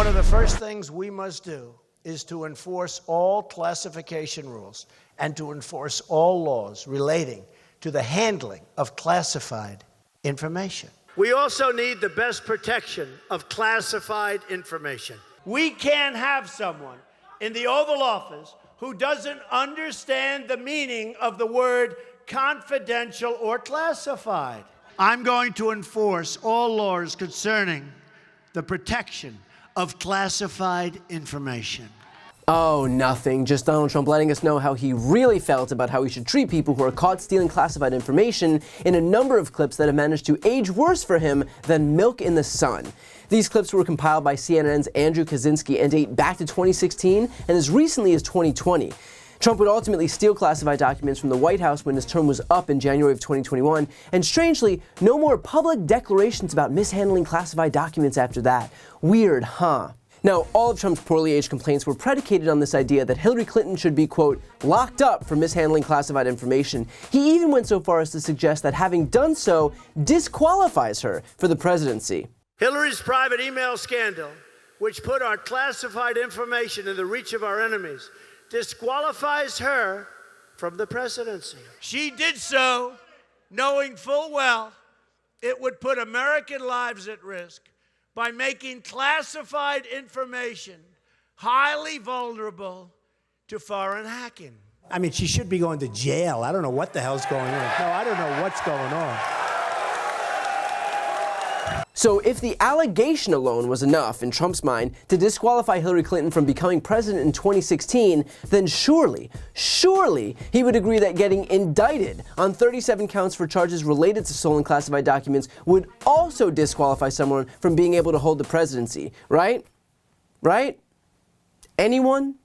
One of the first things we must do is to enforce all classification rules and to enforce all laws relating to the handling of classified information. We also need the best protection of classified information. We can't have someone in the Oval Office who doesn't understand the meaning of the word confidential or classified. I'm going to enforce all laws concerning the protection of classified information. Oh, nothing. Just Donald Trump letting us know how he really felt about how we should treat people who are caught stealing classified information in a number of clips that have managed to age worse for him than milk in the sun. These clips were compiled by CNN's Andrew Kaczynski and date back to 2016 and as recently as 2020. Trump would ultimately steal classified documents from the White House when his term was up in January of 2021, and strangely, no more public declarations about mishandling classified documents after that. Weird, huh? Now, all of Trump's poorly aged complaints were predicated on this idea that Hillary Clinton should be, quote, locked up for mishandling classified information. He even went so far as to suggest that having done so disqualifies her for the presidency. Hillary's private email scandal, which put our classified information in the reach of our enemies, disqualifies her from the presidency. She did so knowing full well it would put American lives at risk by making classified information highly vulnerable to foreign hacking. I mean, she should be going to jail. I don't know what the hell's going on. No, I don't know what's going on. So if the allegation alone was enough, in Trump's mind, to disqualify Hillary Clinton from becoming president in 2016, then surely he would agree that getting indicted on 37 counts for charges related to stolen classified documents would also disqualify someone from being able to hold the presidency, right? Right? Anyone?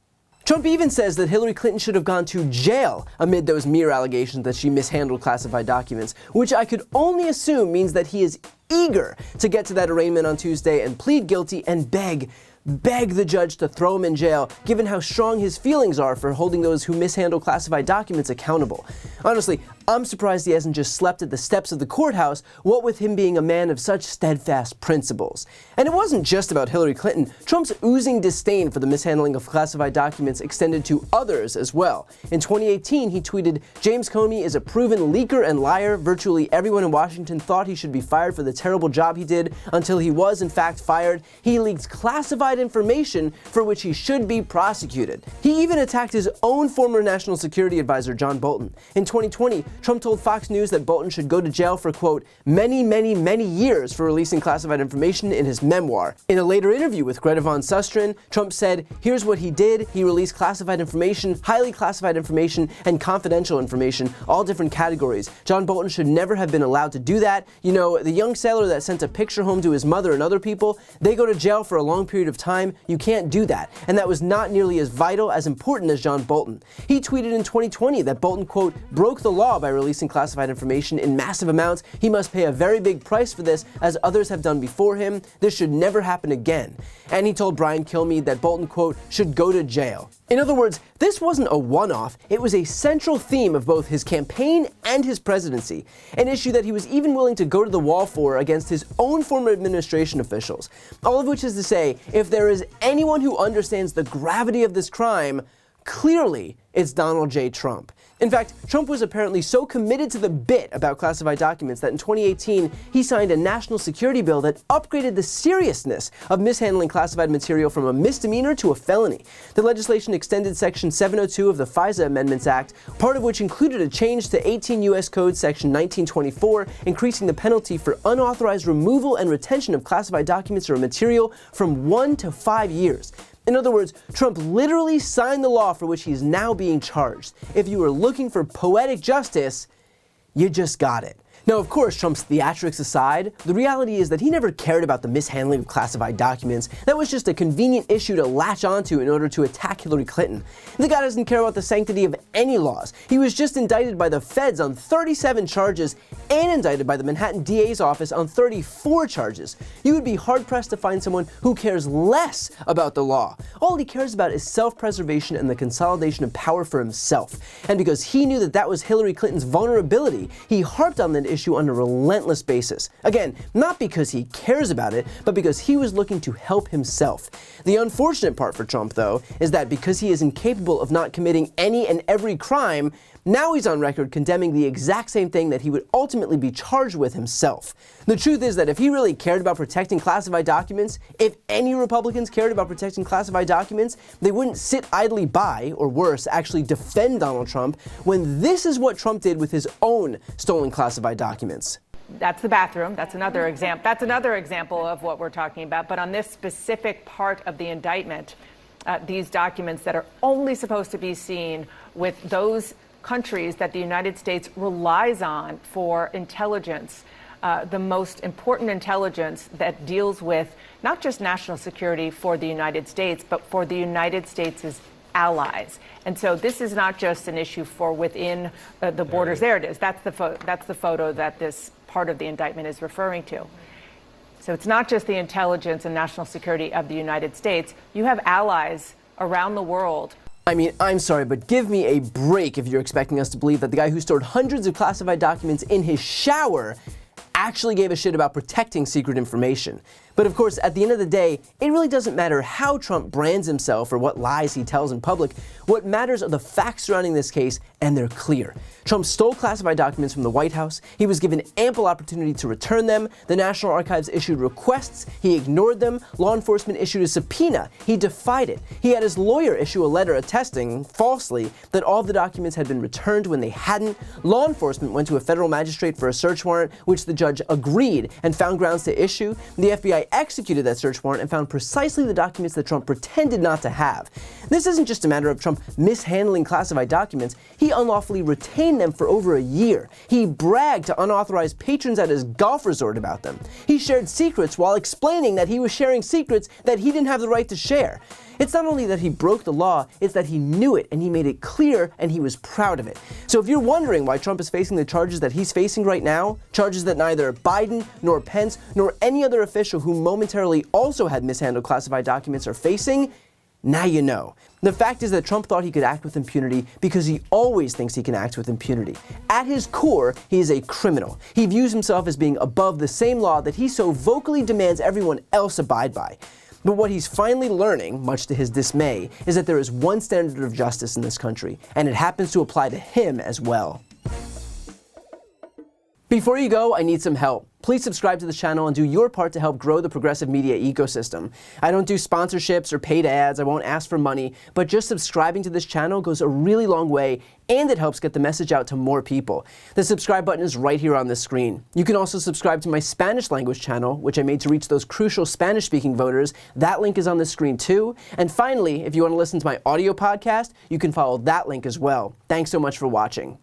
Trump even says that Hillary Clinton should have gone to jail amid those mere allegations that she mishandled classified documents, which I could only assume means that he is eager to get to that arraignment on Tuesday and plead guilty and beg the judge to throw him in jail, given how strong his feelings are for holding those who mishandle classified documents accountable. Honestly, I'm surprised he hasn't just slept at the steps of the courthouse, what with him being a man of such steadfast principles. And it wasn't just about Hillary Clinton. Trump's oozing disdain for the mishandling of classified documents extended to others as well. In 2018, he tweeted, "James Comey is a proven leaker and liar. Virtually everyone in Washington thought he should be fired for the terrible job he did until he was in fact fired. He leaked classified information for which he should be prosecuted." He even attacked his own former national security advisor, John Bolton. In 2020, Trump told Fox News that Bolton should go to jail for, quote, many years for releasing classified information in his memoir. In a later interview with Greta Van Susteren, Trump said, "Here's what he did. He released classified information, highly classified information, and confidential information, all different categories. John Bolton should never have been allowed to do that. You know, the young sailor that sent a picture home to his mother and other people, they go to jail for a long period of time. You can't do that." And that was not nearly as vital, as important as John Bolton. He tweeted in 2020 that Bolton, quote, broke the law by releasing classified information in massive amounts. He must pay a very big price for this, as others have done before him. This should never happen again. And he told Brian Kilmeade that Bolton, quote, should go to jail. In other words, this wasn't a one-off. It was a central theme of both his campaign and his presidency, an issue that he was even willing to go to the wall for against his own former administration officials. All of which is to say, if there is anyone who understands the gravity of this crime, clearly it's Donald J. Trump. In fact, Trump was apparently so committed to the bit about classified documents that in 2018, he signed a national security bill that upgraded the seriousness of mishandling classified material from a misdemeanor to a felony. The legislation extended Section 702 of the FISA Amendments Act, part of which included a change to 18 U.S. Code Section 1924, increasing the penalty for unauthorized removal and retention of classified documents or material from 1 to 5 years. In other words, Trump literally signed the law for which he is now being charged. If you were looking for poetic justice, you just got it. Now, of course, Trump's theatrics aside, the reality is that he never cared about the mishandling of classified documents. That was just a convenient issue to latch onto in order to attack Hillary Clinton. The guy doesn't care about the sanctity of any laws. He was just indicted by the feds on 37 charges and indicted by the Manhattan DA's office on 34 charges. You would be hard-pressed to find someone who cares less about the law. All he cares about is self-preservation and the consolidation of power for himself. And because he knew that that was Hillary Clinton's vulnerability, he harped on that issue issue on a relentless basis. Again, not because he cares about it, but because he was looking to help himself. The unfortunate part for Trump, though, is that because he is incapable of not committing any and every crime, now he's on record condemning the exact same thing that he would ultimately be charged with himself. The truth is that if he really cared about protecting classified documents, if any Republicans cared about protecting classified documents, they wouldn't sit idly by, or worse, actually defend Donald Trump, when this is what Trump did with his own stolen classified documents. That's the bathroom. That's another example. That's another example of what we're talking about. But on this specific part of the indictment, these documents that are only supposed to be seen with those countries that the United States relies on for intelligence, the most important intelligence that deals with not just national security for the United States, but for the United States' allies. And so this is not just an issue for within the borders. There it is. That's the photo that this part of the indictment is referring to. So it's not just the intelligence and national security of the United States. You have allies around the world. I mean, I'm sorry, but give me a break if you're expecting us to believe that the guy who stored hundreds of classified documents in his shower actually gave a shit about protecting secret information. But of course, at the end of the day, it really doesn't matter how Trump brands himself or what lies he tells in public. What matters are the facts surrounding this case, and they're clear. Trump stole classified documents from the White House. He was given ample opportunity to return them. The National Archives issued requests. He ignored them. Law enforcement issued a subpoena. He defied it. He had his lawyer issue a letter attesting, falsely, that all of the documents had been returned when they hadn't. Law enforcement went to a federal magistrate for a search warrant, which the judge agreed and found grounds to issue. The FBI executed that search warrant and found precisely the documents that Trump pretended not to have. This isn't just a matter of Trump mishandling classified documents. He unlawfully retained them for over a year. He bragged to unauthorized patrons at his golf resort about them. He shared secrets while explaining that he was sharing secrets that he didn't have the right to share. It's not only that he broke the law, it's that he knew it and he made it clear and he was proud of it. So if you're wondering why Trump is facing the charges that he's facing right now, charges that neither Biden nor Pence nor any other official who momentarily also had mishandled classified documents are facing, now you know. The fact is that Trump thought he could act with impunity because he always thinks he can act with impunity. At his core, he is a criminal. He views himself as being above the same law that he so vocally demands everyone else abide by. But what he's finally learning, much to his dismay, is that there is one standard of justice in this country, and it happens to apply to him as well. Before you go, I need some help. Please subscribe to the channel and do your part to help grow the progressive media ecosystem. I don't do sponsorships or paid ads, I won't ask for money, but just subscribing to this channel goes a really long way, and it helps get the message out to more people. The subscribe button is right here on the screen. You can also subscribe to my Spanish language channel, which I made to reach those crucial Spanish-speaking voters. That link is on the screen too. And finally, if you want to listen to my audio podcast, you can follow that link as well. Thanks so much for watching.